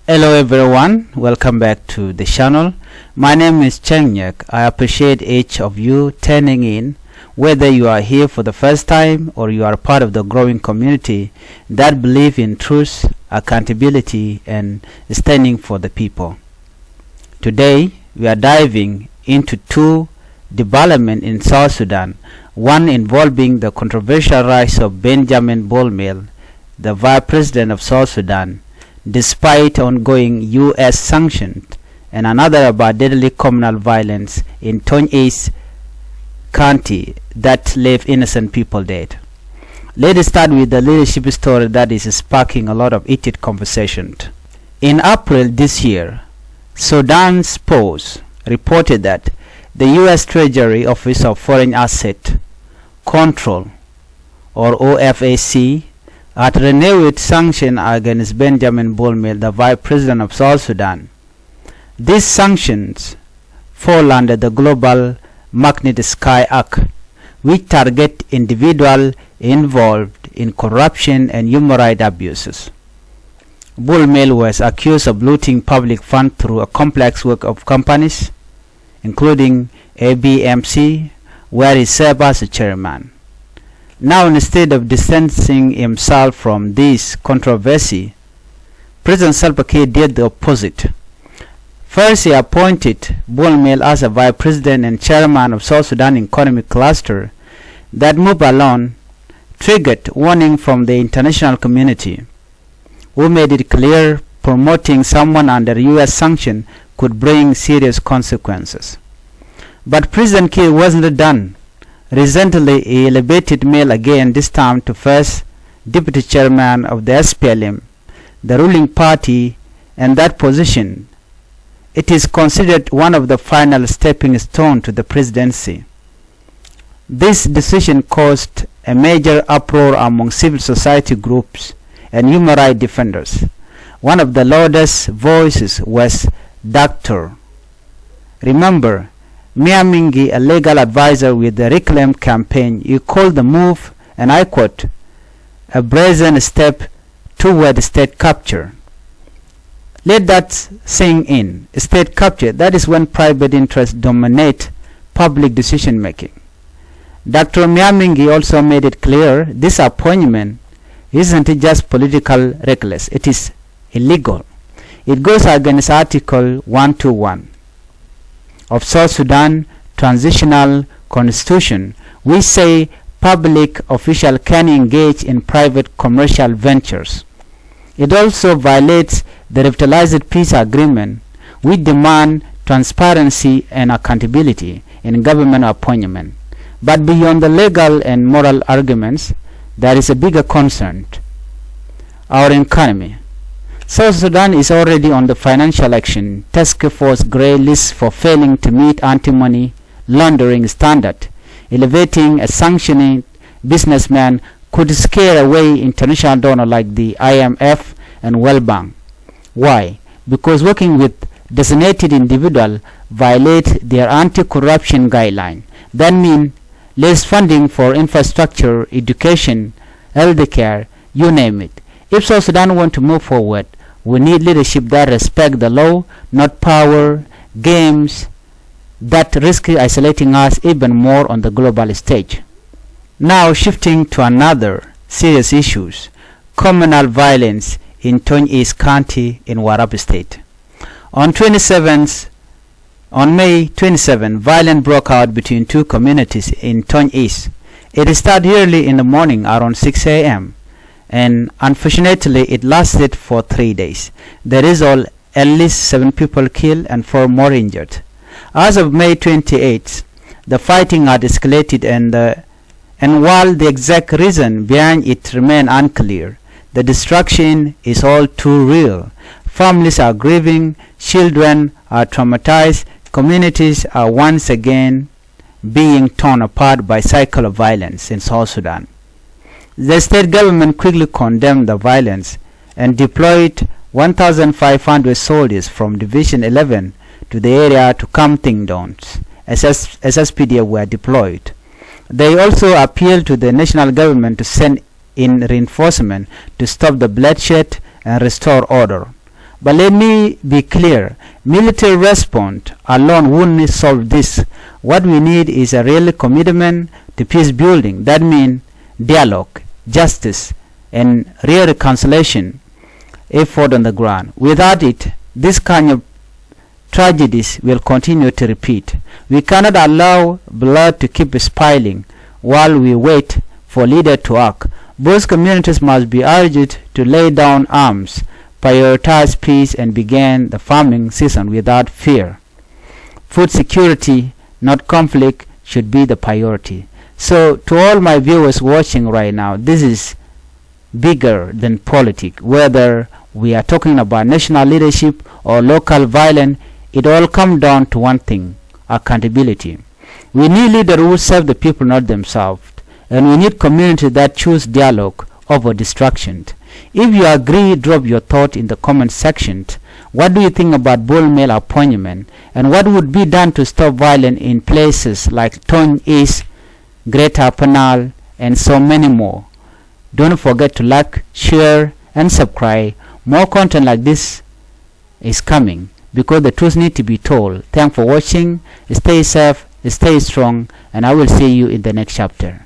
Hello everyone, welcome back to the channel. My name is Chenyek. I appreciate each of you tuning in, whether you are here for the first time or you are part of the growing community that believe in truth, accountability and standing for the people. Today we are diving into two developments in South Sudan, one involving the controversial rise of Benjamin Bol Mel, the Vice President of South Sudan, despite ongoing U.S. sanctions, and another about deadly communal violence in Tonj East County that left innocent people dead. Let us start with the leadership story that is sparking a lot of heated conversation. In April this year, Sudan's Post reported that the U.S. Treasury Office of Foreign Asset Control, or OFAC, had renewed sanctions against Benjamin Bol Mel, the Vice President of South Sudan. These sanctions fall under the Global Magnitsky Act, which target individuals involved in corruption and human rights abuses. Bol Mel was accused of looting public funds through a complex work of companies, including ABMC, where he served as a chairman. Now, instead of distancing himself from this controversy, President Salva Kiir did the opposite. First, he appointed Bol Mel as a vice president and chairman of South Sudan Economic Cluster. That move alone triggered warning from the international community, who made it clear promoting someone under U.S. sanction could bring serious consequences. But President Kiir wasn't done. Recently, he elevated Mel again, this time to first deputy chairman of the SPLM, the ruling party, and that position. It is considered one of the final stepping stones to the presidency. This decision caused a major uproar among civil society groups and human rights defenders. One of the loudest voices was Dr. Remember, Miamingi, a legal advisor with the Reclaim campaign, he called the move, and I quote, a brazen step toward state capture. Let that sink in. State capture, that is when private interests dominate public decision making. Dr. Miamingi also made it clear this appointment isn't just political reckless, it is illegal. It goes against Article 121 of South Sudan Transitional Constitution. We say public official can engage in private commercial ventures. It also violates the revitalized peace agreement. We demand transparency and accountability in government appointment. But beyond the legal and moral arguments, there is a bigger concern: our economy. South Sudan is already on the financial action task force grey list for failing to meet anti-money laundering standard. Elevating a sanctioning businessman could scare away international donors like the IMF and World Bank. Why? Because working with designated individuals violate their anti-corruption guideline. That means less funding for infrastructure, education, healthcare, you name it. If South Sudan want to move forward, we need leadership that respect the law, not power games that risk isolating us even more on the global stage. Now shifting to another serious issues, communal violence in Tonj East County in Warrap State. On May 27, violence broke out between two communities in Tonj East. It started early in the morning around 6 a.m. and unfortunately it lasted for 3 days. There is at least 7 people killed and 4 more injured. As of May 28, the fighting had escalated and while the exact reason behind it remains unclear, the destruction is all too real. Families are grieving, children are traumatized, communities are once again being torn apart by cycle of violence in South Sudan. The state government quickly condemned the violence and deployed 1,500 soldiers from Division 11 to the area to calm things down. SSPDF were deployed. They also appealed to the national government to send in reinforcement to stop the bloodshed and restore order. But let me be clear, military response alone won't solve this. What we need is a real commitment to peace building. That means dialogue, justice, and real reconciliation effort on the ground. Without it, this kind of tragedies will continue to repeat. We cannot allow blood to keep spilling while we wait for leaders to act. Both communities must be urged to lay down arms, prioritize peace, and begin the farming season without fear. Food security, not conflict, should be the priority. So to all my viewers watching right now, this is bigger than politics. Whether we are talking about national leadership or local violence, it all comes down to one thing: accountability. We need leaders who serve the people, not themselves. And we need communities that choose dialogue over distraction. If you agree, drop your thought in the comment section. What do you think about Bol Mel appointment? And what would be done to stop violence in places like Tonj East, Greater Penal, and so many more? Don't forget to like, share, and subscribe. More content like this is coming because the truth needs to be told. Thanks for watching. Stay safe, stay strong, and I will see you in the next chapter.